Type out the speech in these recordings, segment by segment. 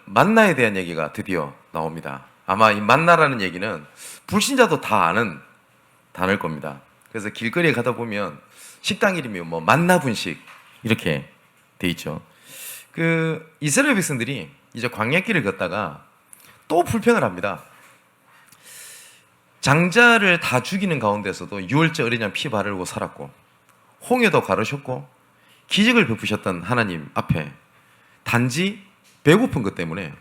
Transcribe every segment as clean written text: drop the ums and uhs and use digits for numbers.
만나에 대한 얘기가 드디어 나옵니다. 아마 이 만나라는 얘기는 불신자도 다 아는 단어일 겁니다. 그래서 길거리에 가다 보면 식당 이름이 뭐 만나분식 이렇게 돼 있죠. 그 이스라엘 백성들이 이제 광야길을 걷다가 또 불평을 합니다. 장자를 다 죽이는 가운데서도 6월째 어린 양 피 바르고 살았고 홍해도 가르셨고 기적을 베푸셨던 하나님 앞에 단지 배고픈 것 때문에,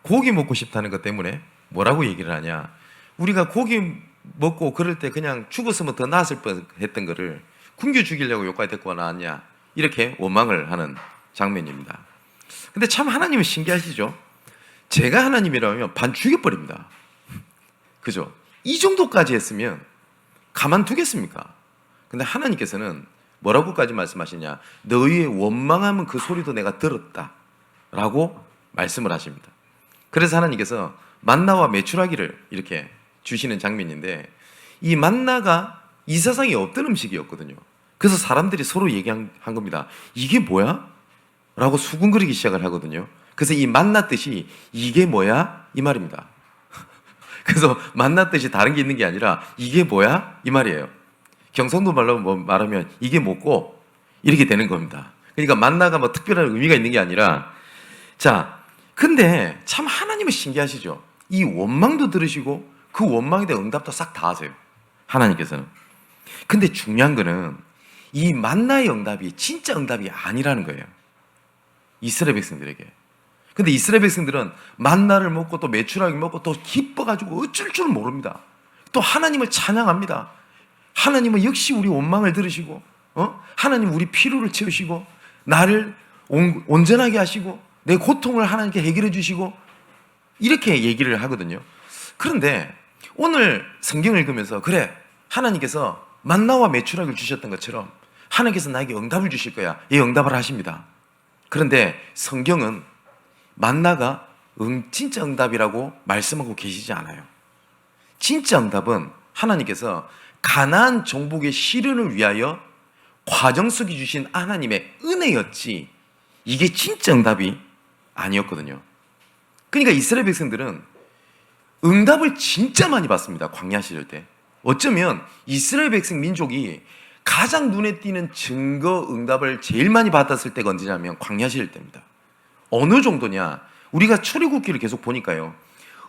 고기 먹고 싶다는 것 때문에 뭐라고 얘기를 하냐, 우리가 고기 먹고 그럴 때 그냥 죽었으면 더 나았을 뻔했던 거를 굶겨 죽이려고 여기까지 데리고 나왔냐, 이렇게 원망을 하는 장면입니다. 근데 참 하나님은 신기하시죠. 제가 하나님이라면 반 죽여버립니다. 그죠? 이 정도까지 했으면 가만두겠습니까? 근데 하나님께서는 뭐라고까지 말씀하시냐, 너희의 원망하면 그 소리도 내가 들었다 라고 말씀을 하십니다. 그래서 하나님께서 만나와 메추라기를 이렇게 주시는 장면인데, 이 만나가 이 세상에 없던 음식이었거든요. 그래서 사람들이 서로 얘기한 겁니다. 이게 뭐야? 라고 수군거리기 시작을 하거든요. 그래서 이 만나 뜻이 이게 뭐야? 이 말입니다. 그래서 만나 뜻이 다른 게 있는 게 아니라 이게 뭐야? 이 말이에요. 경상도 말로 말하면 이게 뭐고 이렇게 되는 겁니다. 그러니까 만나가 뭐 특별한 의미가 있는 게 아니라, 자, 근데 참 하나님은 신기하시죠. 이 원망도 들으시고 그 원망에 대한 응답도 싹 다 하세요, 하나님께서는. 근데 중요한 거는 이 만나의 응답이 진짜 응답이 아니라는 거예요, 이스라엘 백성들에게. 근데 이스라엘 백성들은 만나를 먹고 또 메추라기 먹고 또 기뻐가지고 어쩔 줄 모릅니다. 또 하나님을 찬양합니다. 하나님은 역시 우리 원망을 들으시고, 하나님 우리 피로를 채우시고 나를 온전하게 하시고 내 고통을 하나님께 해결해 주시고, 이렇게 얘기를 하거든요. 그런데 오늘 성경을 읽으면서, 그래, 하나님께서 만나와 메추라기를 주셨던 것처럼 하나님께서 나에게 응답을 주실 거야, 이 응답을 하십니다. 그런데 성경은 만나가 진짜 응답이라고 말씀하고 계시지 않아요. 진짜 응답은 하나님께서 가나안 정복의 실현을 위하여 과정 속에 주신 하나님의 은혜였지, 이게 진짜 응답이 아니었거든요. 그러니까 이스라엘 백성들은 응답을 진짜 많이 받습니다, 광야 시절 때. 어쩌면 이스라엘 백성 민족이 가장 눈에 띄는 증거 응답을 제일 많이 받았을 때가 언제냐면 광야 시절 때입니다. 어느 정도냐, 우리가 출애굽기를 계속 보니까요,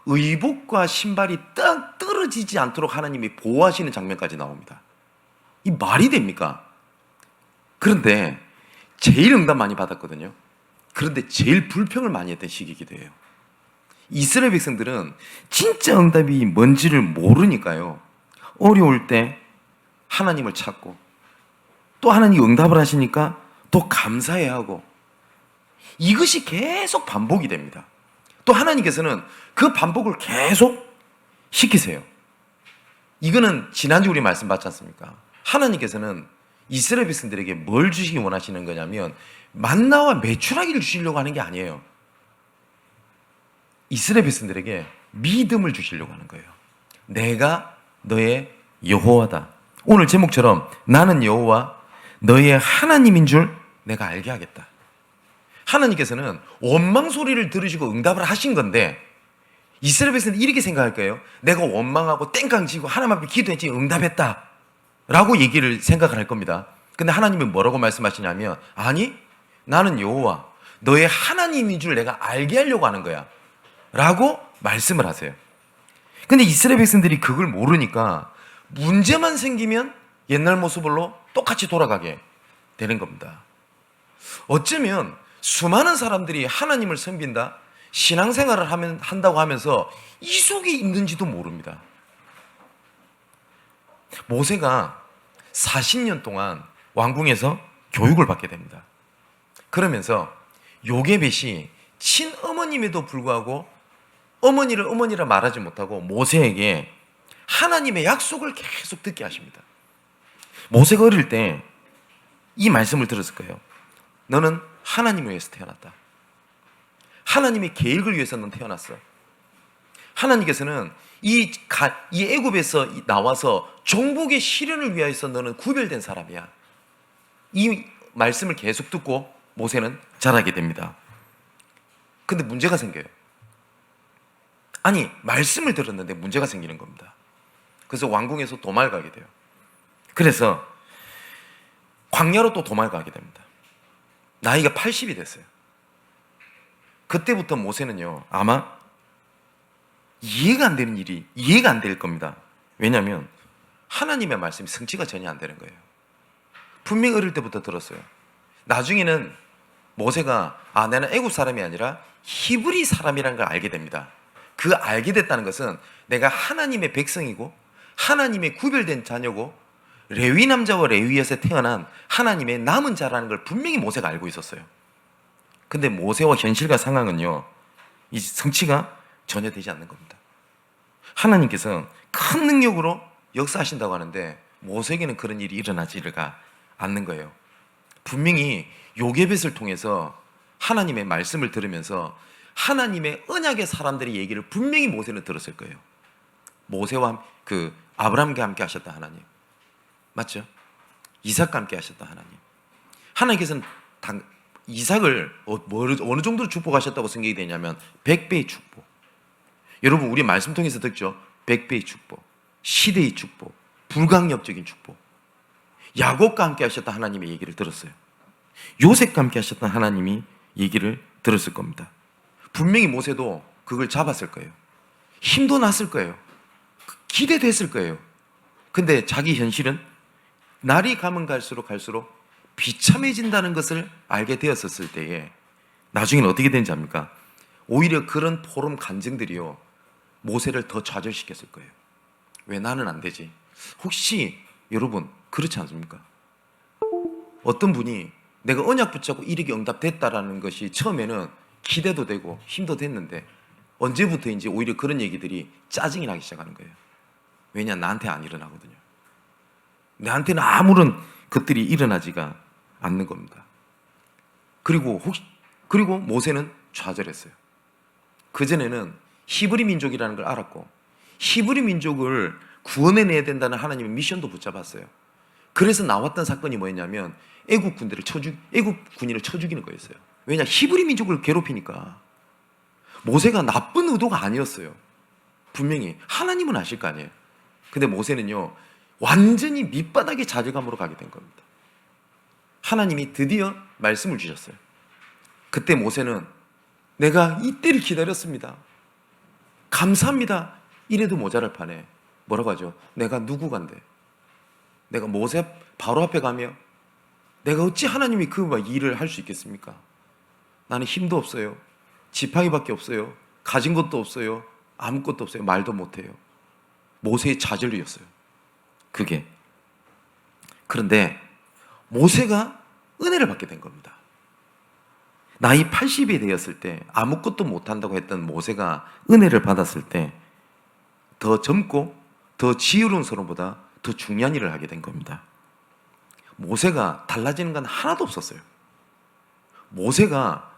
의복과 신발이 딱 떨어지지 않도록 하나님이 보호하시는 장면까지 나옵니다. 이 말이 됩니까? 그런데 제일 응답 많이 받았거든요. 그런데 제일 불평을 많이 했던 시기이기도 해요. 이스라엘 백성들은 진짜 응답이 뭔지를 모르니까요, 어려울 때 하나님을 찾고 또 하나님이 응답을 하시니까 또 감사해야 하고, 이것이 계속 반복이 됩니다. 또 하나님께서는 그 반복을 계속 시키세요. 이거는 지난주 우리 말씀 받지 않습니까? 하나님께서는 이스라엘 백성들에게 뭘 주시기 원하시는 거냐면 만나와 메추라기를 주시려고 하는 게 아니에요. 이스라엘 백성들에게 믿음을 주시려고 하는 거예요. 내가 너의 여호와다. 오늘 제목처럼 나는 여호와 너의 하나님인 줄 내가 알게 하겠다. 하나님께서는 원망 소리를 들으시고 응답을 하신 건데, 이스라엘 백성들이 이렇게 생각할 거예요. 내가 원망하고 땡깡지고 하나님 앞에 기도했지 응답했다 라고 얘기를 생각을 할 겁니다. 근데 하나님은 뭐라고 말씀하시냐면, 아니, 나는 여호와 너의 하나님인 줄 내가 알게 하려고 하는 거야 라고 말씀을 하세요. 근데 이스라엘 백성들이 그걸 모르니까 문제만 생기면 옛날 모습으로 똑같이 돌아가게 되는 겁니다. 어쩌면 수많은 사람들이 하나님을 섬긴다, 신앙생활을 한다고 하면서 이 속에 있는지도 모릅니다. 모세가 40년 동안 왕궁에서 교육을 받게 됩니다. 그러면서 요게벳이 친어머님에도 불구하고 어머니를 어머니라 말하지 못하고 모세에게 하나님의 약속을 계속 듣게 하십니다. 모세가 어릴 때 이 말씀을 들었을 거예요. 너는 하나님을 위해서 태어났다. 하나님의 계획을 위해서 넌 태어났어. 하나님께서는 이 애굽에서 나와서 정복의 실현을 위하여서 너는 구별된 사람이야. 이 말씀을 계속 듣고 모세는 자라게 됩니다. 근데 문제가 생겨요. 아니, 말씀을 들었는데 문제가 생기는 겁니다. 그래서 왕궁에서 도망을 가게 돼요. 그래서 광야로 또 도망을 가게 됩니다. 나이가 80이 됐어요. 그때부터 모세는요, 아마 이해가 안 되는 일이 이해가 안 될 겁니다. 왜냐하면 하나님의 말씀이 성취가 전혀 안 되는 거예요. 분명히 어릴 때부터 들었어요. 나중에는 모세가 나는 애굽 사람이 아니라 히브리 사람이라는 걸 알게 됩니다. 그 알게 됐다는 것은 내가 하나님의 백성이고 하나님의 구별된 자녀고 레위 남자와 레위에서 태어난 하나님의 남은 자라는 걸 분명히 모세가 알고 있었어요. 근데 모세와 현실과 상황은요, 이 성취가 전혀 되지 않는 겁니다. 하나님께서 큰 능력으로 역사하신다고 하는데 모세에게는 그런 일이 일어나지가 않는 거예요. 분명히 요게벳을 통해서 하나님의 말씀을 들으면서 하나님의 언약의 사람들의 얘기를 분명히 모세는 들었을 거예요. 모세와 아브라함과 함께 하셨다 하나님, 맞죠? 이삭과 함께 하셨다 하나님. 하나님께서는 이삭을 어느 정도로 축복하셨다고 생각이 되냐면 100배의 축복. 여러분, 우리 말씀 통해서 듣죠? 100배의 축복, 시대의 축복, 불강력적인 축복. 야곱과 함께 하셨던 하나님의 얘기를 들었어요. 요셉과 함께 하셨던 하나님이 얘기를 들었을 겁니다. 분명히 모세도 그걸 잡았을 거예요. 힘도 났을 거예요. 기대됐을 거예요. 근데 자기 현실은 날이 가면 갈수록 비참해진다는 것을 알게 되었을 때에 나중에는 어떻게 되는지 압니까? 오히려 그런 포럼 간증들이요, 모세를 더 좌절시켰을 거예요. 왜 나는 안 되지? 혹시 여러분 그렇지 않습니까? 어떤 분이 내가 언약 붙잡고 이르기 응답됐다라는 것이 처음에는 기대도 되고 힘도 됐는데 언제부터인지 오히려 그런 얘기들이 짜증이 나기 시작하는 거예요. 왜냐? 나한테 안 일어나거든요. 나한테는 아무런 것들이 일어나지가 않는 겁니다. 그리고 모세는 좌절했어요. 그전에는 히브리 민족이라는 걸 알았고 히브리 민족을 구원해내야 된다는 하나님의 미션도 붙잡았어요. 그래서 나왔던 사건이 뭐였냐면 애굽 군인을 쳐 죽이는 거였어요. 왜냐? 히브리 민족을 괴롭히니까. 모세가 나쁜 의도가 아니었어요. 분명히 하나님은 아실 거 아니에요. 근데 모세는요, 완전히 밑바닥의 좌절감으로 가게 된 겁니다. 하나님이 드디어 말씀을 주셨어요. 그때 모세는 내가 이때를 기다렸습니다, 감사합니다, 이래도 모자랄 판에 뭐라고 하죠? 내가 누구간데? 내가 모세 바로 앞에 가며 내가 어찌 하나님이 그 일을 할 수 있겠습니까? 나는 힘도 없어요. 지팡이밖에 없어요. 가진 것도 없어요. 아무것도 없어요. 말도 못해요. 모세의 좌절이었어요, 그게. 그런데 모세가 은혜를 받게 된 겁니다. 나이 80이 되었을 때 아무것도 못한다고 했던 모세가 은혜를 받았을 때 더 젊고 더 지혜로운 사람보다 더 중요한 일을 하게 된 겁니다. 모세가 달라지는 건 하나도 없었어요. 모세가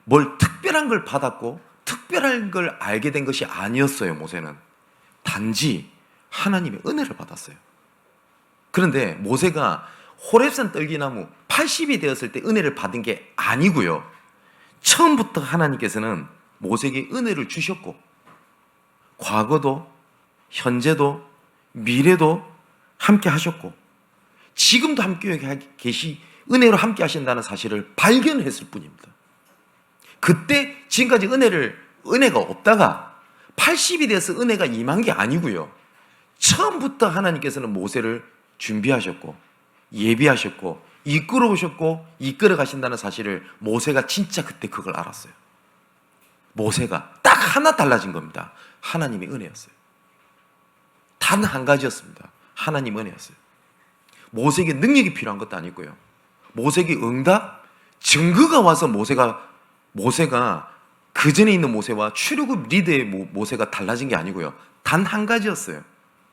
뭘 특별한 걸 받았고 특별한 걸 알게 된 것이 아니었어요. 모세는 단지 하나님의 은혜를 받았어요. 그런데 모세가 호렙산 떨기나무 80이 되었을 때 은혜를 받은 게 아니고요, 처음부터 하나님께서는 모세에게 은혜를 주셨고 과거도 현재도 미래도 함께 하셨고 지금도 함께 계시 은혜로 함께 하신다는 사실을 발견했을 뿐입니다. 그때 지금까지 은혜가 없다가 80이 돼서 은혜가 임한 게 아니고요, 처음부터 하나님께서는 모세를 준비하셨고 예비하셨고 이끌어 오셨고 이끌어 가신다는 사실을 모세가 진짜 그때 그걸 알았어요. 모세가 딱 하나 달라진 겁니다. 하나님의 은혜였어요. 단 한 가지였습니다. 하나님 은혜였어요. 모세에게 능력이 필요한 것도 아니고요, 모세에게 응답, 증거가 와서 모세가 그 전에 있는 모세와 출애굽 리더의 모세가 달라진 게 아니고요, 단 한 가지였어요.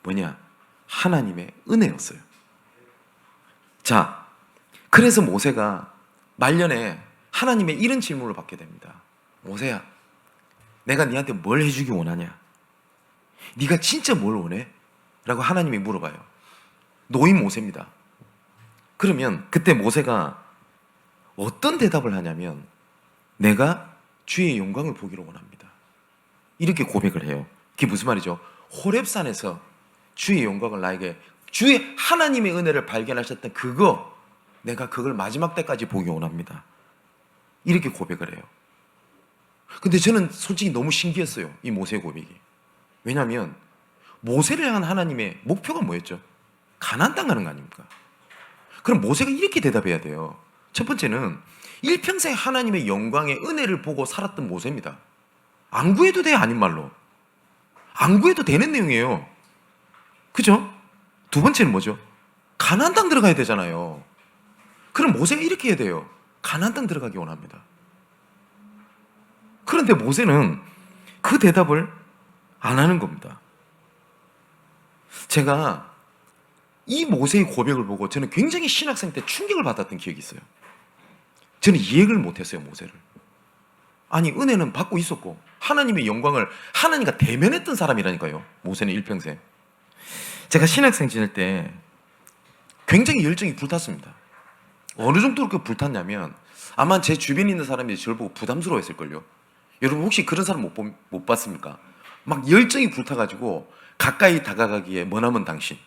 뭐냐? 하나님의 은혜였어요. 자, 그래서 모세가 말년에 하나님의 이런 질문을 받게 됩니다. 모세야, 내가 네한테 뭘 해주기 원하냐? 네가 진짜 뭘 원해? 라고 하나님이 물어봐요. 노인 모세입니다. 그러면 그때 모세가 어떤 대답을 하냐면 내가 주의 영광을 보기를 원합니다. 이렇게 고백을 해요. 그게 무슨 말이죠? 호렙산에서 주의 영광을 나에게 주의 하나님의 은혜를 발견하셨던 그거 내가 그걸 마지막 때까지 보기 원합니다. 이렇게 고백을 해요. 근데 저는 솔직히 너무 신기했어요. 이 모세의 고백이. 왜냐하면 모세를 향한 하나님의 목표가 뭐였죠? 가나안 땅 가는 거 아닙니까? 그럼 모세가 이렇게 대답해야 돼요. 첫 번째는 일평생 하나님의 영광의 은혜를 보고 살았던 모세입니다. 안 구해도 돼, 아닌 말로. 안 구해도 되는 내용이에요. 그죠? 두 번째는 뭐죠? 가나안 땅 들어가야 되잖아요. 그럼 모세가 이렇게 해야 돼요. 가나안 땅 들어가기 원합니다. 그런데 모세는 그 대답을 안 하는 겁니다. 제가 이 모세의 고백을 보고 저는 굉장히 신학생 때 충격을 받았던 기억이 있어요. 저는 이해를 못했어요, 모세를. 아니, 은혜는 받고 있었고 하나님의 영광을 하나님과 대면했던 사람이라니까요. 모세는 일평생. 제가 신학생 지낼 때 굉장히 열정이 불탔습니다. 어느 정도로 그 불탔냐면 아마 제 주변에 있는 사람이 저를 보고 부담스러워했을걸요. 여러분 혹시 그런 사람 못 봤습니까? 막 열정이 불타가지고 가까이 다가가기에 머나먼 당신,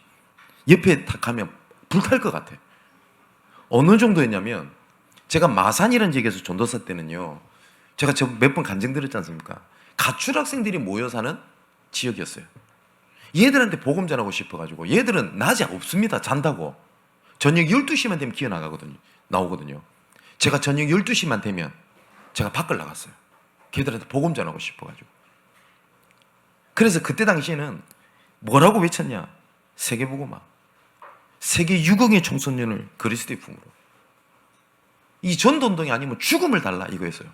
옆에 딱 가면 불탈 것 같아. 어느 정도였냐면 제가 마산이라는 지역에서 전도사 때는요, 제가 몇 번 간증드렸지 않습니까? 가출 학생들이 모여 사는 지역이었어요. 얘들한테 복음 전하고 싶어가지고 얘들은 낮에 없습니다. 잔다고. 저녁 12시만 되면 기어 나오거든요. 제가 저녁 12시만 되면 제가 밖을 나갔어요. 걔들한테 복음 전하고 싶어가지고. 그래서 그때 당시에는 뭐라고 외쳤냐? 세계복음화. 세계 6억의 청소년을 그리스도의 품으로. 이 전도운동이 아니면 죽음을 달라 이거였어요.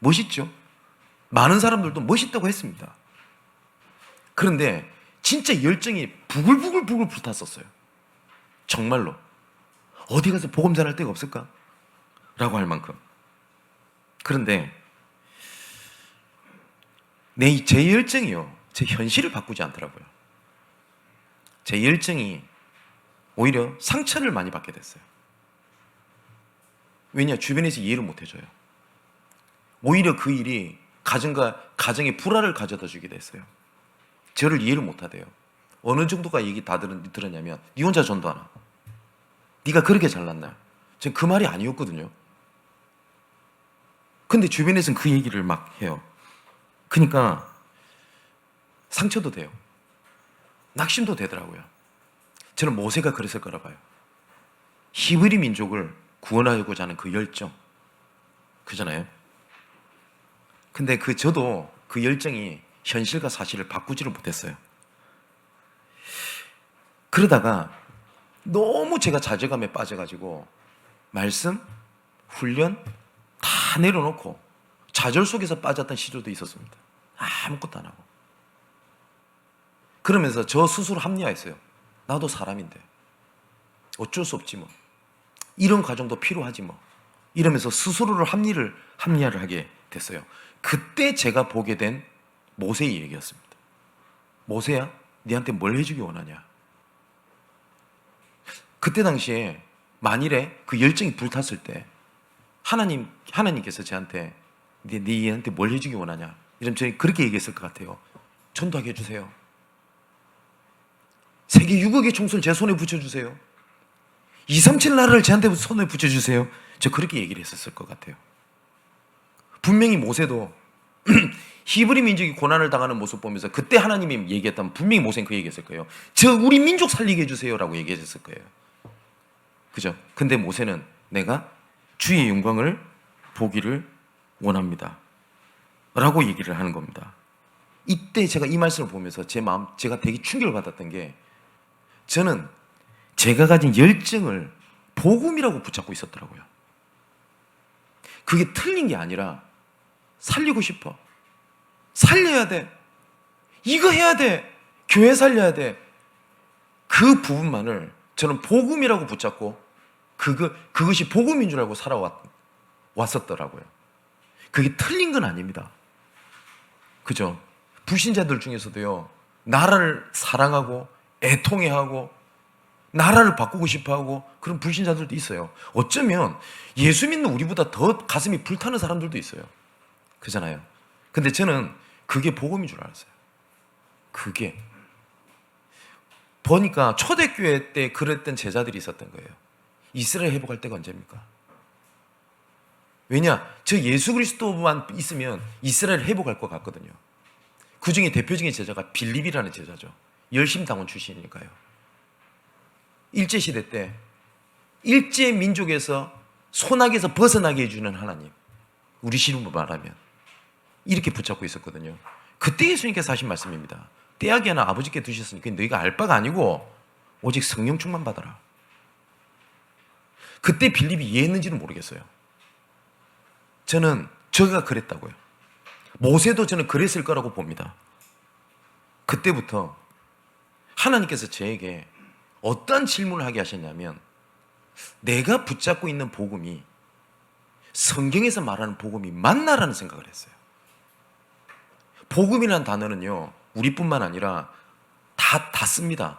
멋있죠? 많은 사람들도 멋있다고 했습니다. 그런데 진짜 열정이 부글부글 불탔었어요. 정말로. 어디 가서 복음 전할 데가 없을까? 라고 할 만큼. 그런데 제 열정이요, 제 현실을 바꾸지 않더라고요. 제 열정이 오히려 상처를 많이 받게 됐어요. 왜냐? 주변에서 이해를 못 해줘요. 오히려 그 일이 가정에 불화를 가져다 주게 됐어요. 저를 이해를 못 하대요. 어느 정도가 얘기 다 들었냐면 네 혼자 전도하나? 네가 그렇게 잘났나? 전 그 말이 아니었거든요. 근데 주변에서는 그 얘기를 막 해요. 그러니까 상처도 돼요. 낙심도 되더라고요. 저는 모세가 그랬을 거라 봐요. 히브리 민족을 구원하고자 하는 그 열정. 그잖아요. 근데 저도 그 열정이 현실과 사실을 바꾸지를 못했어요. 그러다가 너무 제가 좌절감에 빠져가지고 말씀, 훈련 다 내려놓고 좌절 속에서 빠졌던 시절도 있었습니다. 아무것도 안 하고. 그러면서 저 스스로 합리화했어요. 나도 사람인데 어쩔 수 없지 뭐. 이런 과정도 필요하지 뭐. 이러면서 스스로를 합리화를 하게 됐어요. 그때 제가 보게 된 모세의 얘기였습니다. 모세야, 네한테 뭘 해주기 원하냐? 그때 당시에 만일에 그 열정이 불탔을 때 하나님께서 저한테 네한테 뭘 해주기 원하냐? 이러면 저는 그렇게 얘기했을 것 같아요. 전도하게 해주세요. 세계 6억의 총수를 제 손에 붙여주세요. 237 나라를 저한테 손에 붙여주세요. 저 그렇게 얘기를 했었을 것 같아요. 분명히 모세도 히브리 민족이 고난을 당하는 모습 보면서 그때 하나님이 얘기했다면 분명히 모세는 그 얘기했을 거예요. 우리 민족 살리게 해주세요 라고 얘기했을 거예요. 그죠? 근데 모세는 내가 주의 영광을 보기를 원합니다 라고 얘기를 하는 겁니다. 이때 제가 이 말씀을 보면서 제가 되게 충격을 받았던 게, 저는 제가 가진 열정을 복음이라고 붙잡고 있었더라고요. 그게 틀린 게 아니라 살리고 싶어. 살려야 돼. 이거 해야 돼. 교회 살려야 돼. 그 부분만을 저는 복음이라고 붙잡고 그것이 복음인 줄 알고 살아왔었더라고요. 그게 틀린 건 아닙니다. 그죠? 불신자들 중에서도요, 나라를 사랑하고 애통해하고 나라를 바꾸고 싶어하고 그런 불신자들도 있어요. 어쩌면 예수 믿는 우리보다 더 가슴이 불타는 사람들도 있어요. 그잖아요. 근데 저는 그게 복음인 줄 알았어요. 그게 보니까 초대교회 때 그랬던 제자들이 있었던 거예요. 이스라엘 회복할 때가 언제입니까? 왜냐? 저 예수 그리스도만 있으면 이스라엘 회복할 것 같거든요. 그 중에 대표적인 제자가 빌립이라는 제자죠. 열심당원 출신이니까요. 일제시대 때 일제 민족에서 소나기에서 벗어나게 해주는 하나님, 우리 시름으로 말하면 이렇게 붙잡고 있었거든요. 그때 예수님께서 하신 말씀입니다. 떼약이 하나 아버지께 드셨으니 그게 너희가 알 바가 아니고 오직 성령 충만 받아라. 그때 빌립이 이해했는지는 모르겠어요. 저는 저가 그랬다고요. 모세도 저는 그랬을 거라고 봅니다. 그때부터 하나님께서 저에게 어떤 질문을 하게 하셨냐면, 내가 붙잡고 있는 복음이 성경에서 말하는 복음이 맞나라는 생각을 했어요. 복음이라는 단어는요, 우리뿐만 아니라 다 씁니다.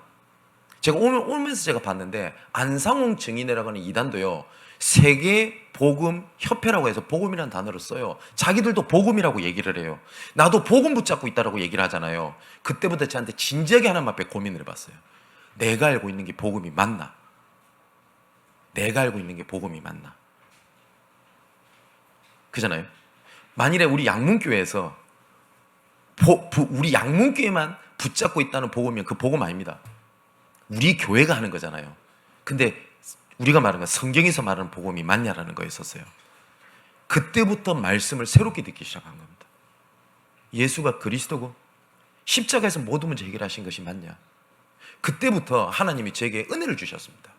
제가 오면서 제가 봤는데, 안상홍 증인회라고 하는 이단도요, 세계 복음 협회라고 해서 복음이라는 단어를 써요. 자기들도 복음이라고 얘기를 해요. 나도 복음 붙잡고 있다라고 얘기를 하잖아요. 그때부터 저한테 진지하게 하나님 앞에 고민을 해봤어요. 내가 알고 있는 게 복음이 맞나? 내가 알고 있는 게 복음이 맞나? 그잖아요. 만일에 우리 양문교회에서 우리 양문교회만 붙잡고 있다는 복음이면 그 복음 아닙니다. 우리 교회가 하는 거잖아요. 근데 우리가 말하는 건 성경에서 말하는 복음이 맞냐라는 거였었어요. 그때부터 말씀을 새롭게 듣기 시작한 겁니다. 예수가 그리스도고 십자가에서 모든 문제 해결하신 것이 맞냐? 그때부터 하나님이 제게 은혜를 주셨습니다.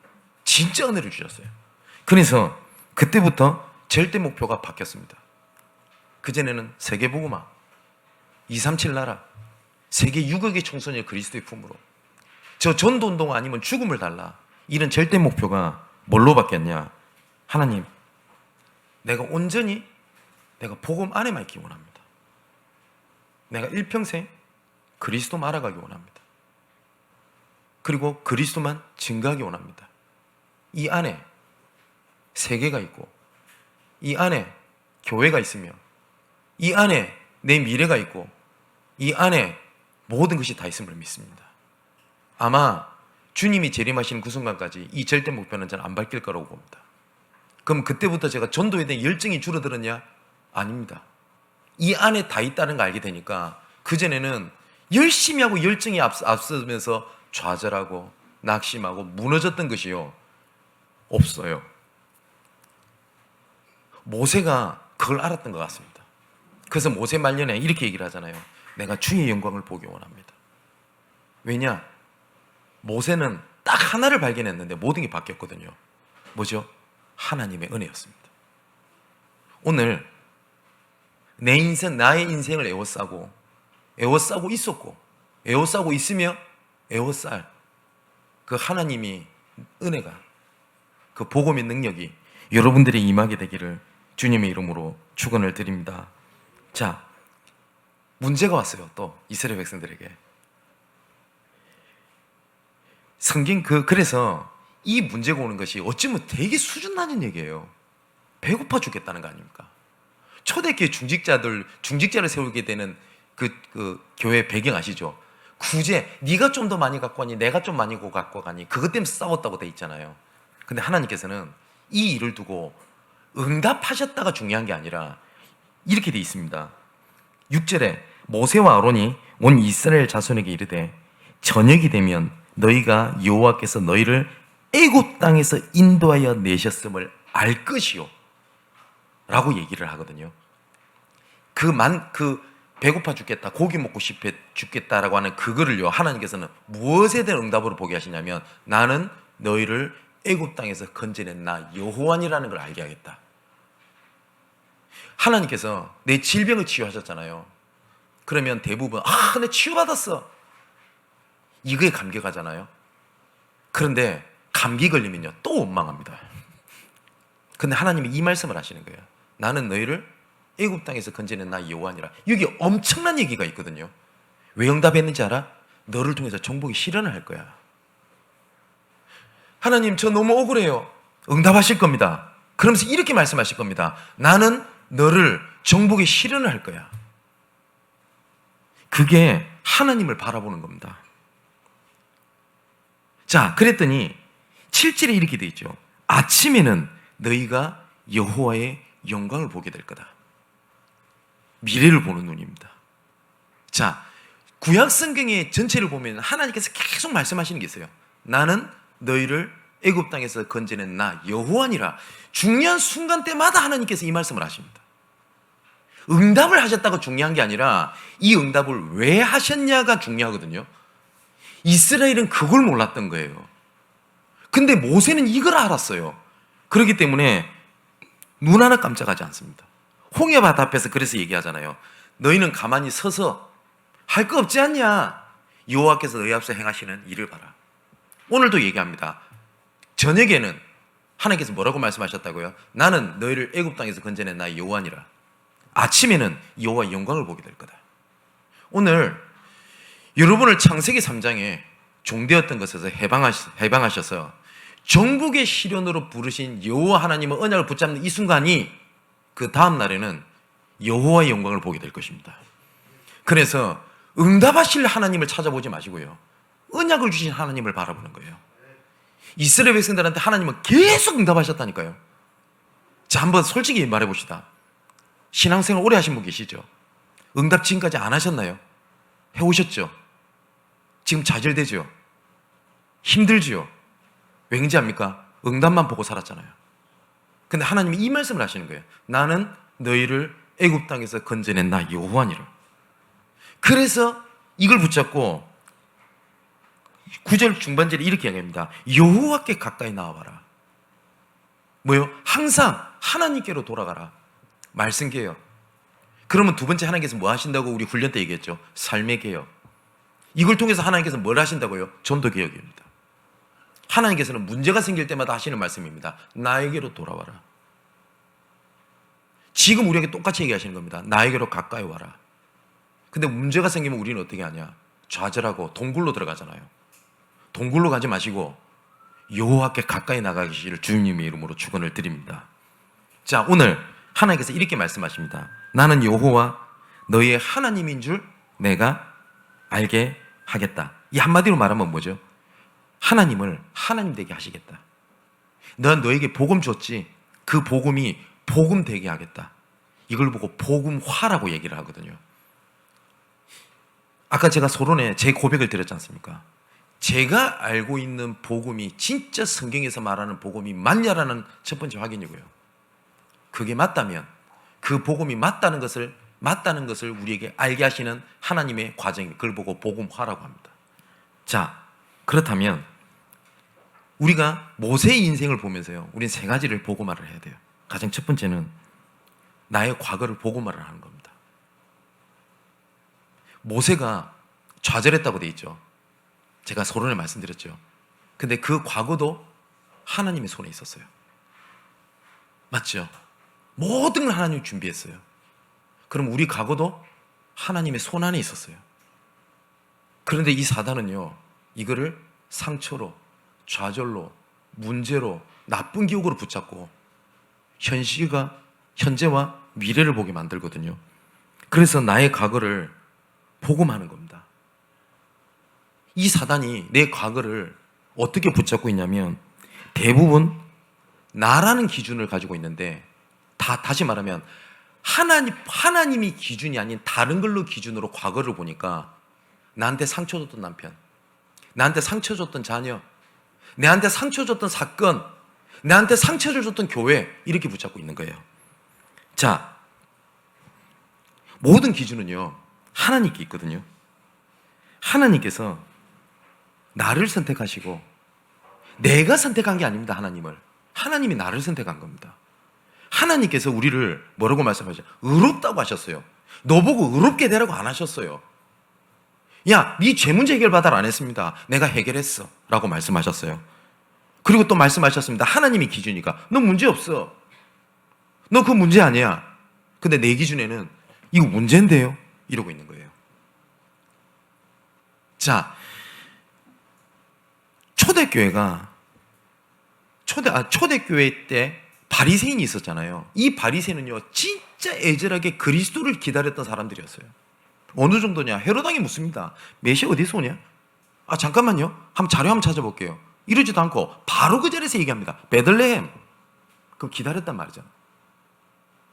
진짜 은혜를 주셨어요. 그래서 그때부터 절대 목표가 바뀌었습니다. 그전에는 세계복음화, 237 나라, 세계 6억의 청소년을 그리스도의 품으로, 저 전도운동 아니면 죽음을 달라, 이런 절대 목표가 뭘로 바뀌었냐? 하나님, 내가 온전히 내가 복음 안에만 있기 원합니다. 내가 일평생 그리스도만 알아가기 원합니다. 그리고 그리스도만 증거하기 원합니다. 이 안에 세계가 있고, 이 안에 교회가 있으며, 이 안에 내 미래가 있고, 이 안에 모든 것이 다 있음을 믿습니다. 아마 주님이 재림하시는 그 순간까지 이 절대 목표는 저는 안 바뀔 거라고 봅니다. 그럼 그때부터 제가 전도에 대한 열정이 줄어들었냐? 아닙니다. 이 안에 다 있다는 걸 알게 되니까 그전에는 열심히 하고 열정이 앞서면서 좌절하고 낙심하고 무너졌던 것이요, 없어요. 모세가 그걸 알았던 것 같습니다. 그래서 모세 말년에 이렇게 얘기를 하잖아요. 내가 주의 영광을 보기 원합니다. 왜냐? 모세는 딱 하나를 발견했는데 모든 게 바뀌었거든요. 뭐죠? 하나님의 은혜였습니다. 오늘 내 인생, 나의 인생을 에워싸고 있었고, 에워싸고 있으며 에워쌀 그 하나님이 은혜가, 그 복음의 능력이 여러분들이 임하게 되기를 주님의 이름으로 축원을 드립니다. 자, 문제가 왔어요. 또 이스라엘 백성들에게. 성경 그래서 이 문제가 오는 것이 어찌면 되게 수준 낮은 얘기예요. 배고파 죽겠다는 거 아닙니까? 초대교회 중직자를 세우게 되는 그 교회 배경 아시죠? 구제, 네가 좀 더 많이 갖고 가니 내가 좀 많이 갖고 가니 그것 때문에 싸웠다고 돼 있잖아요. 근데 하나님께서는 이 일을 두고 응답하셨다가 중요한 게 아니라 이렇게 돼 있습니다. 6절에 모세와 아론이 온 이스라엘 자손에게 이르되, 저녁이 되면 너희가 여호와께서 너희를 애굽 땅에서 인도하여 내셨음을 알 것이요 라고 얘기를 하거든요. 그 배고파 죽겠다, 고기 먹고 싶어 죽겠다라고 하는 그거를요, 하나님께서는 무엇에 대한 응답으로 보게 하시냐면, 나는 너희를 애굽 땅에서 건져낸 나 여호와니라는 걸 알게 하겠다. 하나님께서 내 질병을 치유하셨잖아요. 그러면 대부분 내 치유받았어, 이거에 감격하잖아요. 그런데 감기 걸리면요 또 원망합니다. 근데 하나님이 이 말씀을 하시는 거예요. 나는 너희를 애굽 땅에서 건져낸 나 여호와니라. 여기 엄청난 얘기가 있거든요. 왜 응답했는지 알아? 너를 통해서 정복이 실현을 할 거야. 하나님 저 너무 억울해요. 응답하실 겁니다. 그러면서 이렇게 말씀하실 겁니다. 나는 너를 정복에 실현을 할 거야. 그게 하나님을 바라보는 겁니다. 자, 그랬더니 7절에 이렇게 돼 있죠. 아침에는 너희가 여호와의 영광을 보게 될 거다. 미래를 보는 눈입니다. 자, 구약 성경의 전체를 보면 하나님께서 계속 말씀하시는 게 있어요. 나는 너희를 애굽 땅에서 건져낸 나 여호와니라. 중요한 순간 때마다 하나님께서 이 말씀을 하십니다. 응답을 하셨다고 중요한 게 아니라 이 응답을 왜 하셨냐가 중요하거든요. 이스라엘은 그걸 몰랐던 거예요. 근데 모세는 이걸 알았어요. 그렇기 때문에 눈 하나 깜짝하지 않습니다. 홍해바다 앞에서 그래서 얘기하잖아요. 너희는 가만히 서서 할 거 없지 않냐? 여호와께서 너희 앞서 행하시는 일을 봐라. 오늘도 얘기합니다. 저녁에는 하나님께서 뭐라고 말씀하셨다고요? 나는 너희를 애굽 땅에서 건져낸 나 여호와니라. 아침에는 여호와의 영광을 보게 될 거다. 오늘 여러분을 창세기 3장에 종되었던 것에서 해방하셔서 정복의 시련으로 부르신 여호와 하나님의 언약을 붙잡는 이 순간이 그 다음 날에는 여호와의 영광을 보게 될 것입니다. 그래서 응답하실 하나님을 찾아보지 마시고요. 언약을 주신 하나님을 바라보는 거예요. 이스라엘 백성들한테 하나님은 계속 응답하셨다니까요. 자, 한번 솔직히 말해봅시다. 신앙생활 오래 하신 분 계시죠? 응답 지금까지 안 하셨나요? 해오셨죠? 지금 좌절되죠? 힘들죠? 왠지합니까? 응답만 보고 살았잖아요. 근데 하나님이 이 말씀을 하시는 거예요. 나는 너희를 애굽 땅에서 건져낸 나 여호와니라. 그래서 이걸 붙잡고 9절 중반절에 이렇게 얘기합니다. 여호와께 가까이 나와봐라. 뭐요? 항상 하나님께로 돌아가라. 말씀 개혁. 그러면 두 번째 하나님께서 뭐 하신다고 우리 훈련 때 얘기했죠? 삶의 개혁. 이걸 통해서 하나님께서 뭘 하신다고요? 전도 개혁입니다. 하나님께서는 문제가 생길 때마다 하시는 말씀입니다. 나에게로 돌아와라. 지금 우리에게 똑같이 얘기하시는 겁니다. 나에게로 가까이 와라. 근데 문제가 생기면 우리는 어떻게 하냐? 좌절하고 동굴로 들어가잖아요. 동굴로 가지 마시고 여호와께 가까이 나가기를 주님의 이름으로 축원을 드립니다. 자, 오늘 하나님께서 이렇게 말씀하십니다. 나는 여호와 너희의 하나님인 줄 내가 알게 하겠다. 이 한마디로 말하면 뭐죠? 하나님을 하나님 되게 하시겠다. 난 너에게 복음 줬지. 그 복음이 복음 되게 하겠다. 이걸 보고 복음화라고 얘기를 하거든요. 아까 제가 서론에 제 고백을 드렸지 않습니까? 제가 알고 있는 복음이 진짜 성경에서 말하는 복음이 맞냐라는 첫 번째 확인이고요. 그게 맞다면 그 복음이 맞다는 것을 우리에게 알게 하시는 하나님의 과정이 그걸 보고 복음화라고 합니다. 자, 그렇다면 우리가 모세의 인생을 보면서요, 우리는 세 가지를 복음화를 해야 돼요. 가장 첫 번째는 나의 과거를 복음화를 하는 겁니다. 모세가 좌절했다고 돼 있죠. 제가 서론에 말씀드렸죠. 근데 그 과거도 하나님의 손에 있었어요. 맞죠? 모든 걸 하나님이 준비했어요. 그럼 우리 과거도 하나님의 손 안에 있었어요. 그런데 이 사단은요, 이거를 상처로, 좌절로, 문제로, 나쁜 기억으로 붙잡고 현재와 미래를 보게 만들거든요. 그래서 나의 과거를 복음하는 겁니다. 이 사단이 내 과거를 어떻게 붙잡고 있냐면 대부분 나라는 기준을 가지고 있는데, 다시 말하면 하나님이 기준이 아닌 다른 걸로 기준으로 과거를 보니까 나한테 상처 줬던 남편, 나한테 상처 줬던 자녀, 내한테 상처 줬던 사건, 나한테 상처를 줬던 교회, 이렇게 붙잡고 있는 거예요. 자, 모든 기준은요 하나님께 있거든요. 하나님께서 나를 선택하시고, 내가 선택한 게 아닙니다. 하나님이 나를 선택한 겁니다. 하나님께서 우리를 뭐라고 말씀하셨어요? 의롭다고 하셨어요. 너보고 의롭게 되라고 안 하셨어요. 야, 네 죄 문제 해결 받아라 안 했습니다. 내가 해결했어 라고 말씀하셨어요. 그리고 또 말씀하셨습니다. 하나님이 기준이니까 너 문제 없어, 너 그 문제 아니야. 근데 내 기준에는 이거 문제인데요 이러고 있는 거예요. 자, 초대교회가 초대교회 때 바리새인이 있었잖아요. 이 바리새인은요, 진짜 애절하게 그리스도를 기다렸던 사람들이었어요. 어느 정도냐? 헤로당이 묻습니다. 메시아 어디서 오냐? 아, 잠깐만요. 자료 한번 찾아볼게요. 이러지도 않고 바로 그 자리에서 얘기합니다. 베들레헴. 그럼 기다렸단 말이잖아.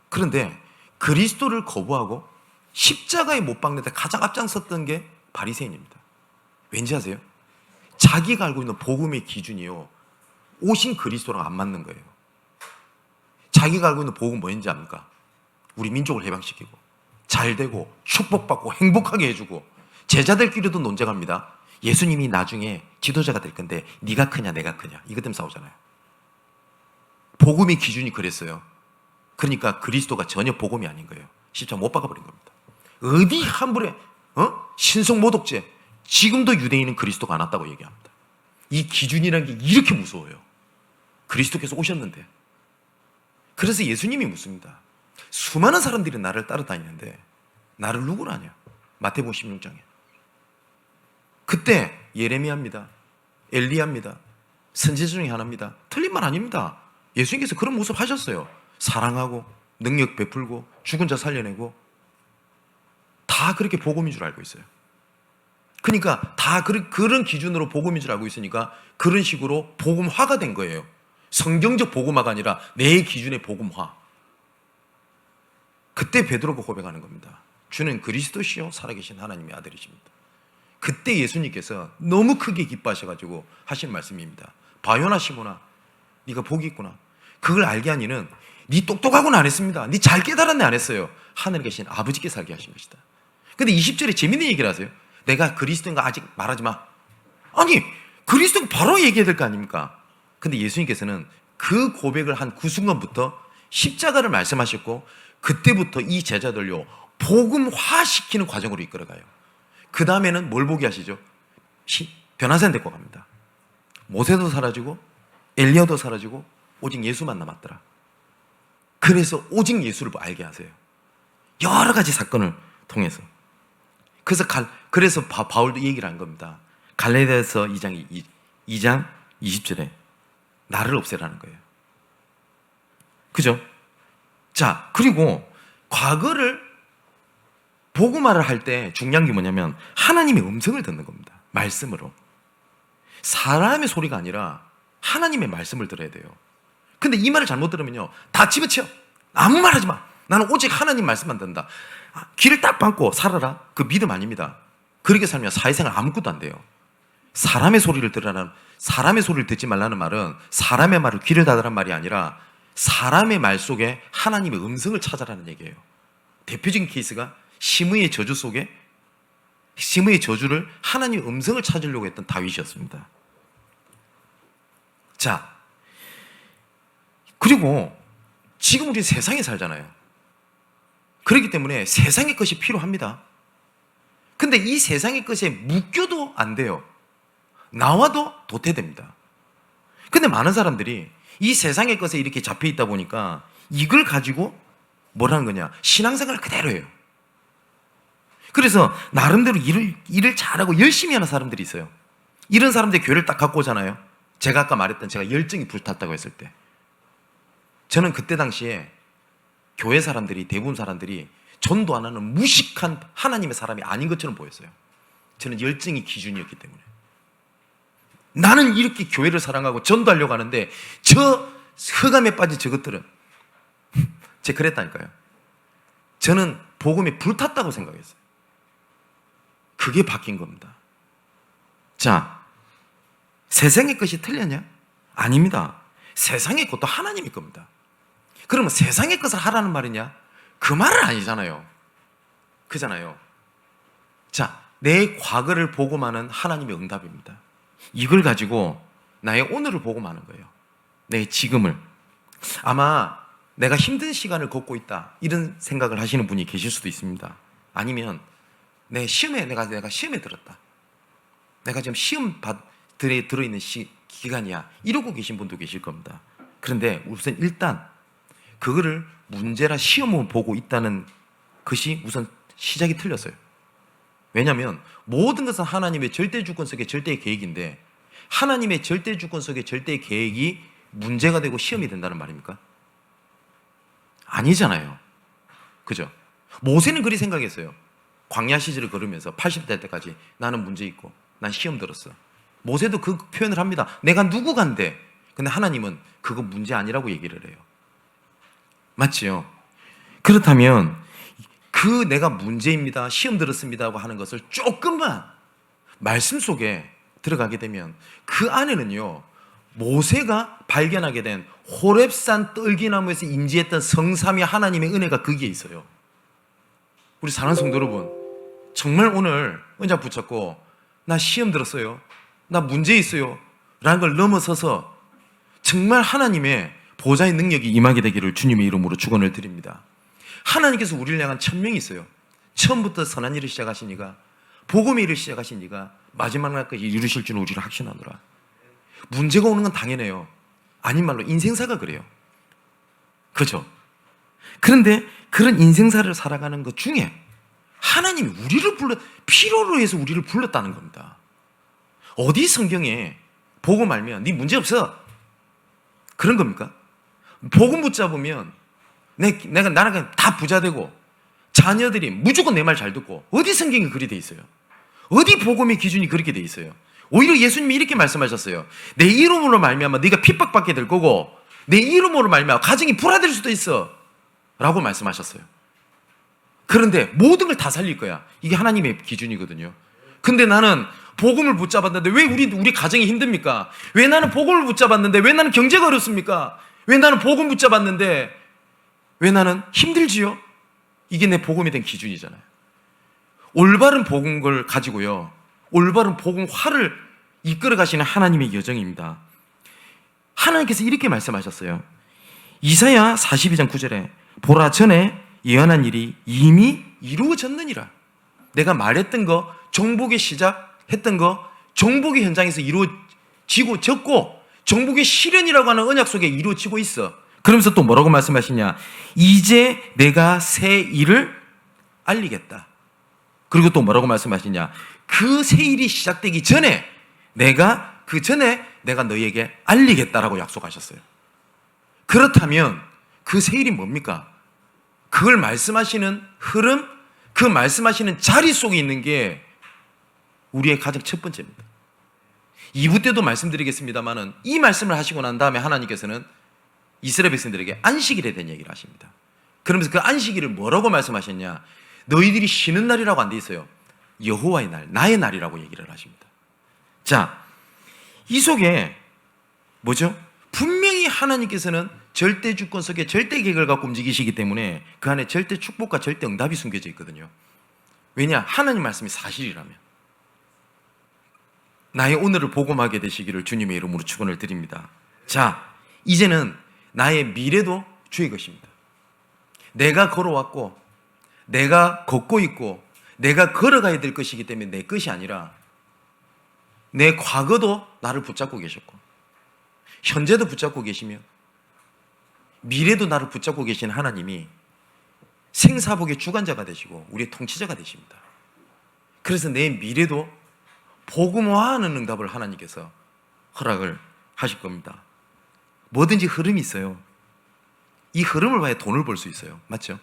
그런데 그리스도를 거부하고 십자가에 못 박는 데 가장 앞장섰던 게 바리새인입니다. 왠지 아세요? 자기가 알고 있는 복음의 기준이요, 오신 그리스도랑 안 맞는 거예요. 자기가 알고 있는 복음은 뭐인지 압니까? 우리 민족을 해방시키고 잘되고 축복받고 행복하게 해주고, 제자들끼리도 논쟁합니다. 예수님이 나중에 지도자가 될 건데 네가 크냐 내가 크냐, 이것 때문에 싸우잖아요. 복음의 기준이 그랬어요. 그러니까 그리스도가 전혀 복음이 아닌 거예요. 십자가 못 박아버린 겁니다. 어디 함부로 신성모독죄, 지금도 유대인은 그리스도가 안 왔다고 얘기합니다. 이 기준이라는 게 이렇게 무서워요. 그리스도께서 오셨는데. 그래서 예수님이 묻습니다. 수많은 사람들이 나를 따라다니는데 나를 누구로 아냐? 마태복음 16장에. 그때 예레미야입니다. 엘리야입니다. 선지자 중에 하나입니다. 틀린 말 아닙니다. 예수님께서 그런 모습 하셨어요. 사랑하고 능력 베풀고 죽은 자 살려내고, 다 그렇게 복음인 줄 알고 있어요. 그러니까 다 그런 기준으로 복음인 줄 알고 있으니까 그런 식으로 복음화가 된 거예요. 성경적 복음화가 아니라 내 기준의 복음화. 그때 베드로가 고백하는 겁니다. 주는 그리스도시요 살아계신 하나님의 아들이십니다. 그때 예수님께서 너무 크게 기뻐하셔가지고 하신 말씀입니다. 바요나 시모나, 네가 복이 있구나. 그걸 알게 하니는 네 똑똑하고는 안 했습니다. 네 잘 깨달았네 안 했어요. 하늘에 계신 아버지께서 알게 하신 것이다. 근데 20절에 재밌는 얘기를 하세요. 내가 그리스도인가 아직 말하지 마. 아니, 그리스도가 바로 얘기해야 될 거 아닙니까? 근데 예수님께서는 그 고백을 한 그 순간부터 십자가를 말씀하셨고, 그때부터 이 제자들요 복음화시키는 과정으로 이끌어가요. 그 다음에는 뭘 보게 하시죠? 변화산 데리고 갑니다. 모세도 사라지고 엘리야도 사라지고 오직 예수만 남았더라. 그래서 오직 예수를 알게 하세요. 여러 가지 사건을 통해서. 그래서 바울도 얘기를 한 겁니다. 갈라디아서 2장 20절에 나를 없애라는 거예요. 그죠? 자, 그리고 과거를 복음화를 할 때 중요한 게 뭐냐면 하나님의 음성을 듣는 겁니다. 말씀으로. 사람의 소리가 아니라 하나님의 말씀을 들어야 돼요. 근데 이 말을 잘못 들으면요 다 집어치워. 아무 말 하지 마. 나는 오직 하나님 말씀만 듣는다. 귀를 딱 막고 살아라. 그 믿음 아닙니다. 그렇게 살면 사회생활 아무것도 안 돼요. 사람의 소리를 들으라는, 사람의 소리를 듣지 말라는 말은 사람의 말을 귀를 닫으란 말이 아니라 사람의 말 속에 하나님의 음성을 찾아라는 얘기예요. 대표적인 케이스가 시므의 저주 속에 시므의 저주를 하나님의 음성을 찾으려고 했던 다윗이었습니다. 자, 그리고 지금 우리 세상에 살잖아요. 그렇기 때문에 세상의 것이 필요합니다. 근데 이 세상의 것에 묶여도 안 돼요. 나와도 도태됩니다. 근데 많은 사람들이 이 세상의 것에 이렇게 잡혀 있다 보니까 이걸 가지고 뭐라는 거냐? 신앙생활을 그대로 해요. 그래서 나름대로 일을 잘하고 열심히 하는 사람들이 있어요. 이런 사람들이 교회를 딱 갖고 오잖아요. 제가 아까 말했던 제가 열정이 불탔다고 했을 때, 저는 그때 당시에 교회 사람들이, 대부분 사람들이 전도 안 하는 무식한 하나님의 사람이 아닌 것처럼 보였어요. 저는 열정이 기준이었기 때문에. 나는 이렇게 교회를 사랑하고 전도하려고 하는데 저 흑암에 빠진 저것들은 제가 그랬다니까요. 저는 복음에 불탔다고 생각했어요. 그게 바뀐 겁니다. 자, 세상의 것이 틀렸냐? 아닙니다. 세상의 것도 하나님의 겁니다. 그러면 세상의 것을 하라는 말이냐? 그 말은 아니잖아요. 그잖아요. 자, 내 과거를 복음하는 하나님의 응답입니다. 이걸 가지고 나의 오늘을 복음하는 거예요. 내 지금을. 아마 내가 힘든 시간을 겪고 있다, 이런 생각을 하시는 분이 계실 수도 있습니다. 아니면 내가 시험에 들었다. 내가 지금 들어있는 기간이야. 이러고 계신 분도 계실 겁니다. 그런데 우선 일단 그거를 문제라 시험을 보고 있다는 것이 우선 시작이 틀렸어요. 왜냐하면 모든 것은 하나님의 절대 주권 속의 절대 계획인데, 하나님의 절대 주권 속의 절대 계획이 문제가 되고 시험이 된다는 말입니까? 아니잖아요. 그죠? 모세는 그리 생각했어요. 광야 시절을 걸으면서 80대 될 때까지 나는 문제 있고 난 시험 들었어. 모세도 그 표현을 합니다. 내가 누구간데. 근데 하나님은 그거 문제 아니라고 얘기를 해요. 맞지요? 그렇다면 그 내가 문제입니다, 시험 들었습니다고 하는 것을 조금만 말씀 속에 들어가게 되면 그 안에는요, 모세가 발견하게 된 호렙산 떨기나무에서 임재했던 성삼위 하나님의 은혜가 거기에 있어요. 우리 사랑하는 성도 여러분, 정말 오늘 은자 붙잡고 나 시험 들었어요, 나 문제 있어요 라는 걸 넘어서서 정말 하나님의 보좌의 능력이 임하게 되기를 주님의 이름으로 축원을 드립니다. 하나님께서 우리를 향한 천명이 있어요. 처음부터 선한 일을 시작하시니까, 복음의 일을 시작하시니까 마지막 날까지 이루실 줄은 우리를 확신하노라. 문제가 오는 건 당연해요. 아닌 말로 인생사가 그래요. 그죠? 그런데 그런 인생사를 살아가는 것 중에 하나님이 우리를 필요로 해서 우리를 불렀다는 겁니다. 어디 성경에 복음 알면 네 문제 없어 그런 겁니까? 복음 붙잡으면 나는 그냥 다 부자 되고 자녀들이 무조건 내 말 잘 듣고, 어디 성경이 그리 돼 있어요? 어디 복음의 기준이 그렇게 돼 있어요? 오히려 예수님이 이렇게 말씀하셨어요. 내 이름으로 말미암아 네가 핍박받게 될 거고, 내 이름으로 말미암아 가정이 불화될 수도 있어 라고 말씀하셨어요. 그런데 모든 걸 다 살릴 거야. 이게 하나님의 기준이거든요. 근데 나는 복음을 붙잡았는데 왜 우리 가정이 힘듭니까? 왜 나는 복음을 붙잡았는데 왜 나는 경제가 어렵습니까? 왜 나는 복음 붙잡았는데 왜 나는 힘들지요? 이게 내 복음에 대한 기준이잖아요. 올바른 복음을 가지고요, 올바른 복음화를 이끌어 가시는 하나님의 여정입니다. 하나님께서 이렇게 말씀하셨어요. 이사야 42장 9절에 보라, 전에 예언한 일이 이미 이루어졌느니라. 내가 말했던 거, 정복의 시작했던 거, 정복의 현장에서 이루어지고 졌고, 정복의 실현이라고 하는 언약 속에 이루어지고 있어. 그러면서 또 뭐라고 말씀하시냐? 이제 내가 새 일을 알리겠다. 그리고 또 뭐라고 말씀하시냐? 그 새 일이 시작되기 전에 내가 너희에게 알리겠다라고 약속하셨어요. 그렇다면 그 새 일이 뭡니까? 그걸 말씀하시는 흐름, 그 말씀하시는 자리 속에 있는 게 우리의 가장 첫 번째입니다. 2부 때도 말씀드리겠습니다만은, 이 말씀을 하시고 난 다음에 하나님께서는 이스라엘 백성들에게 안식일에 대한 얘기를 하십니다. 그러면서 그 안식일을 뭐라고 말씀하셨냐? 너희들이 쉬는 날이라고 안 돼 있어요. 여호와의 날, 나의 날이라고 얘기를 하십니다. 자, 이 속에 뭐죠? 분명히 하나님께서는 절대 주권 속에 절대 계획을 갖고 움직이시기 때문에 그 안에 절대 축복과 절대 응답이 숨겨져 있거든요. 왜냐? 하나님 말씀이 사실이라면. 나의 오늘을 복음하게 되시기를 주님의 이름으로 축원을 드립니다. 자, 이제는 나의 미래도 주의 것입니다. 내가 걸어왔고, 내가 걷고 있고, 내가 걸어가야 될 것이기 때문에 내 것이 아니라, 내 과거도 나를 붙잡고 계셨고, 현재도 붙잡고 계시며, 미래도 나를 붙잡고 계신 하나님이 생사복의 주관자가 되시고 우리의 통치자가 되십니다. 그래서 내 미래도 복음화하는 응답을 하나님께서 허락을 하실 겁니다. 뭐든지 흐름이 있어요. 이 흐름을 봐야 돈을 벌 수 있어요. 맞죠?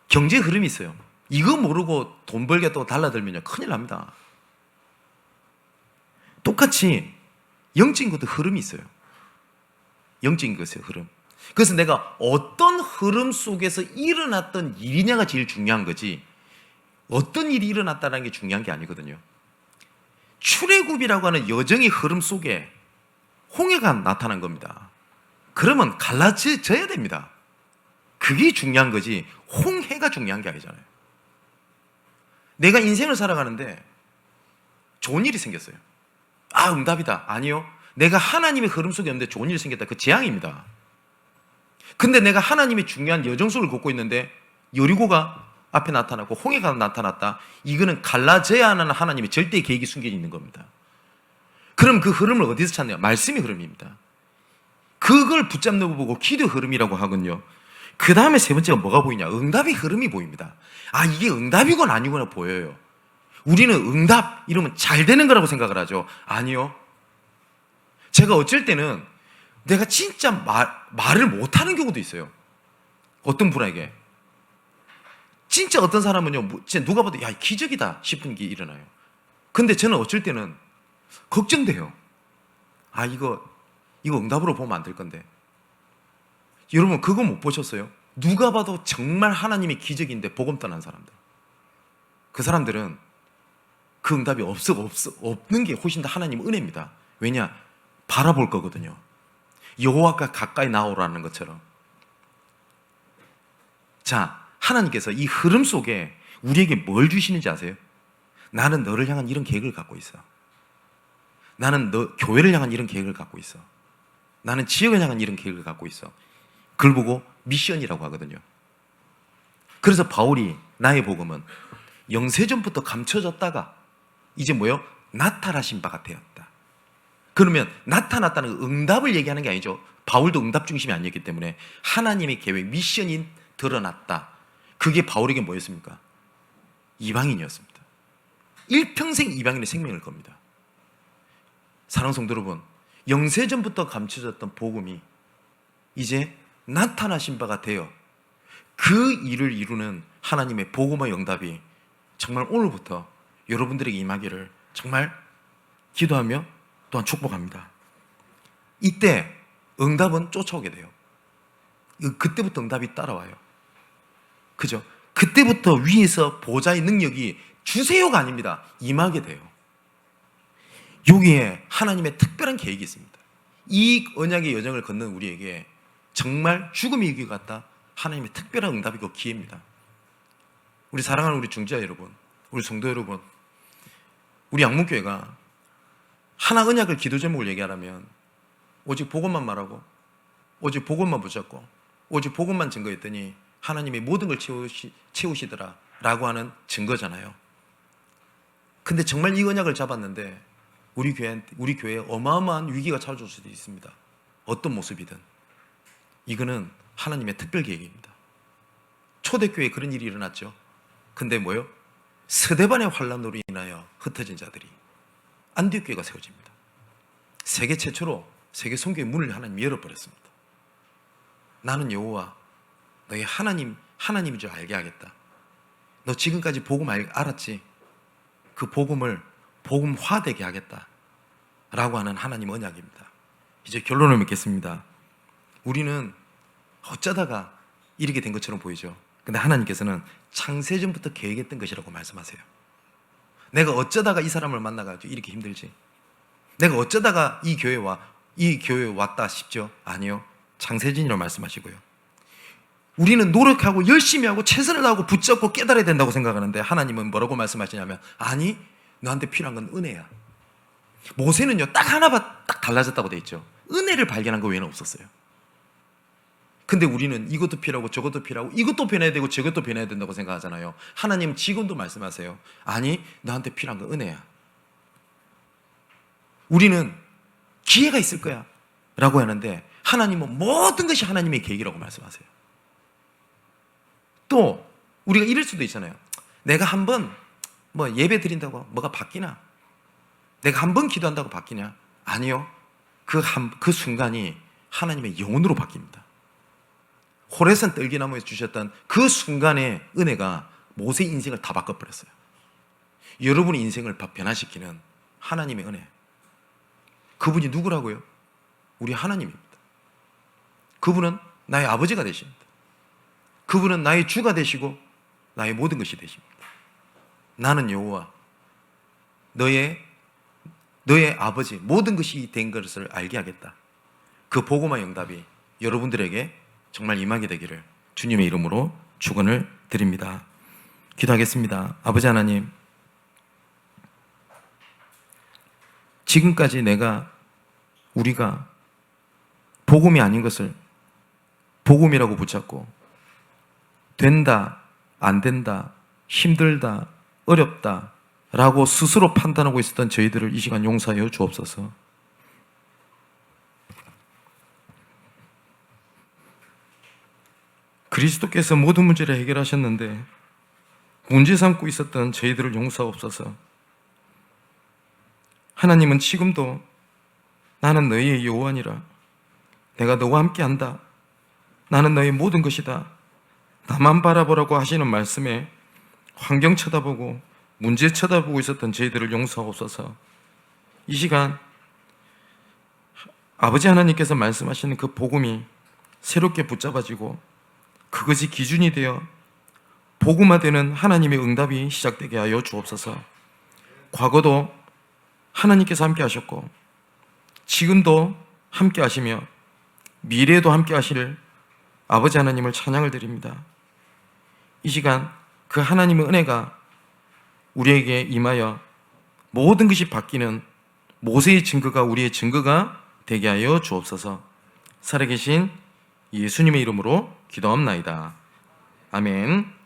경제 흐름이 있어요. 이거 모르고 돈 벌겠다고 달라들면요, 큰일 납니다. 똑같이 영적인 것도 흐름이 있어요. 영적인 것의 흐름. 그래서 내가 어떤 흐름 속에서 일어났던 일이냐가 제일 중요한 거지, 어떤 일이 일어났다는 게 중요한 게 아니거든요. 출애굽이라고 하는 여정의 흐름 속에 홍해가 나타난 겁니다. 그러면 갈라져야 됩니다. 그게 중요한 거지 홍해가 중요한 게 아니잖아요. 내가 인생을 살아가는데 좋은 일이 생겼어요. 아, 응답이다. 아니요. 내가 하나님의 흐름 속에 있는데 좋은 일이 생겼다. 그 재앙입니다. 근데 내가 하나님의 중요한 여정 속을 걷고 있는데 여리고가 앞에 나타났고 홍해가 나타났다. 이거는 갈라져야 하는 하나님의 절대 계획이 숨겨져 있는 겁니다. 그럼 그 흐름을 어디서 찾느냐? 말씀의 흐름입니다. 그걸 붙잡는 보고 기도 흐름이라고 하군요. 그 다음에 세 번째가 뭐가 보이냐? 응답의 흐름이 보입니다. 아, 이게 응답이건 아니거나 보여요. 우리는 응답 이러면 잘 되는 거라고 생각을 하죠. 아니요. 제가 어쩔 때는 내가 진짜 말을 못하는 경우도 있어요. 어떤 분에게. 진짜 어떤 사람은요, 진짜 누가 봐도 야, 기적이다 싶은 게 일어나요. 근데 저는 어쩔 때는 걱정돼요. 아, 이거 응답으로 보면 안 될 건데. 여러분, 그거 못 보셨어요? 누가 봐도 정말 하나님의 기적인데 복음 떠난 사람들. 그 사람들은 그 응답이 없는 게 훨씬 더 하나님의 은혜입니다. 왜냐? 바라볼 거거든요. 여호와가 가까이 나오라는 것처럼. 자, 하나님께서 이 흐름 속에 우리에게 뭘 주시는지 아세요? 나는 너를 향한 이런 계획을 갖고 있어. 나는 너 교회를 향한 이런 계획을 갖고 있어. 나는 지역을 향한 이런 계획을 갖고 있어. 그걸 보고 미션이라고 하거든요. 그래서 바울이 나의 복음은 영세전부터 감춰졌다가 이제 뭐요? 나타나신 바가 되었다. 그러면 나타났다는 응답을 얘기하는 게 아니죠. 바울도 응답 중심이 아니었기 때문에 하나님의 계획, 미션이 드러났다. 그게 바울에게 뭐였습니까? 이방인이었습니다. 일평생 이방인의 생명을 겁니다. 사랑하는 성도 여러분, 영세전부터 감춰졌던 복음이 이제 나타나신 바가 되어 그 일을 이루는 하나님의 복음의 응답이 정말 오늘부터 여러분들에게 임하기를 정말 기도하며 또한 축복합니다. 이때 응답은 쫓아오게 돼요. 그때부터 응답이 따라와요. 그죠? 그때부터 위에서 보좌의 능력이 주세요가 아닙니다. 임하게 돼요. 여기에 하나님의 특별한 계획이 있습니다. 이 언약의 여정을 걷는 우리에게 정말 죽음의 위기 같다 하나님의 특별한 응답이고 기회입니다. 우리 사랑하는 우리 중지자 여러분, 우리 성도 여러분, 우리 양문교회가 하나 언약을 기도 제목을 얘기하라면 오직 복음만 말하고 오직 복음만 붙잡고 오직 복음만 증거했더니 하나님이 모든 걸 채우시더라 라고 하는 증거잖아요. 근데 정말 이 언약을 잡았는데 우리 교회에 어마어마한 위기가 찾아올 수도 있습니다. 어떤 모습이든. 이거는 하나님의 특별 계획입니다. 초대교회에 그런 일이 일어났죠. 근데 뭐요? 스데반의 환란으로 인하여 흩어진 자들이 안디옥교회가 세워집니다. 세계 최초로 세계 선교의 문을 하나님이 열어버렸습니다. 나는 여호와 너의 하나님인 줄 알게 하겠다. 너 지금까지 복음 알았지? 그 복음을 복음화되게 하겠다 라고 하는 하나님 언약입니다. 이제 결론을 맺겠습니다. 우리는 어쩌다가 이렇게 된 것처럼 보이죠. 근데 하나님께서는 창세전부터 계획했던 것이라고 말씀하세요. 내가 어쩌다가 이 사람을 만나가지고 이렇게 힘들지? 내가 어쩌다가 이 교회에 왔다 싶죠? 아니요. 창세전이라고 말씀하시고요. 우리는 노력하고 열심히 하고 최선을 다하고 붙잡고 깨달아야 된다고 생각하는데 하나님은 뭐라고 말씀하시냐면 아니, 너한테 필요한 건 은혜야. 모세는요, 딱 하나 딱 달라졌다고 돼 있죠. 은혜를 발견한 거 외에는 없었어요. 근데 우리는 이것도 필요하고 저것도 필요하고 이것도 변해야 되고 저것도 변해야 된다고 생각하잖아요. 하나님은 지금도 말씀하세요. 아니, 너한테 필요한 건 은혜야. 우리는 기회가 있을 거야 라고 하는데 하나님은 모든 것이 하나님의 계획이라고 말씀하세요. 또 우리가 이럴 수도 있잖아요. 내가 한번 예배 드린다고 뭐가 바뀌나? 내가 한 번 기도한다고 바뀌냐? 아니요. 그 순간이 하나님의 영혼으로 바뀝니다. 호레산 떨기나무에서 주셨던 그 순간의 은혜가 모세의 인생을 다 바꿔버렸어요. 여러분의 인생을 변화시키는 하나님의 은혜. 그분이 누구라고요? 우리 하나님입니다. 그분은 나의 아버지가 되십니다. 그분은 나의 주가 되시고 나의 모든 것이 되십니다. 나는 여호와 너의 아버지 모든 것이 된 것을 알게 하겠다. 그 복음의 응답이 여러분들에게 정말 임하게 되기를 주님의 이름으로 축원을 드립니다. 기도하겠습니다. 아버지 하나님, 지금까지 우리가 복음이 아닌 것을 복음이라고 붙잡고 된다, 안 된다, 힘들다, 어렵다 라고 스스로 판단하고 있었던 저희들을 이 시간 용서하여 주옵소서. 그리스도께서 모든 문제를 해결하셨는데 문제 삼고 있었던 저희들을 용서하옵소서. 하나님은 지금도 나는 너희의 여호와니라. 내가 너와 함께한다. 나는 너의 모든 것이다. 나만 바라보라고 하시는 말씀에 환경 쳐다보고 문제 쳐다보고 있었던 저희들을 용서하옵소서. 이 시간 아버지 하나님께서 말씀하시는 그 복음이 새롭게 붙잡아지고 그것이 기준이 되어 복음화되는 하나님의 응답이 시작되게 하여 주옵소서. 과거도 하나님께서 함께 하셨고 지금도 함께 하시며 미래에도 함께 하실 아버지 하나님을 찬양을 드립니다. 이 시간 그 하나님의 은혜가 우리에게 임하여 모든 것이 바뀌는 모세의 증거가 우리의 증거가 되게 하여 주옵소서. 살아계신 예수님의 이름으로 기도합나이다. 아멘.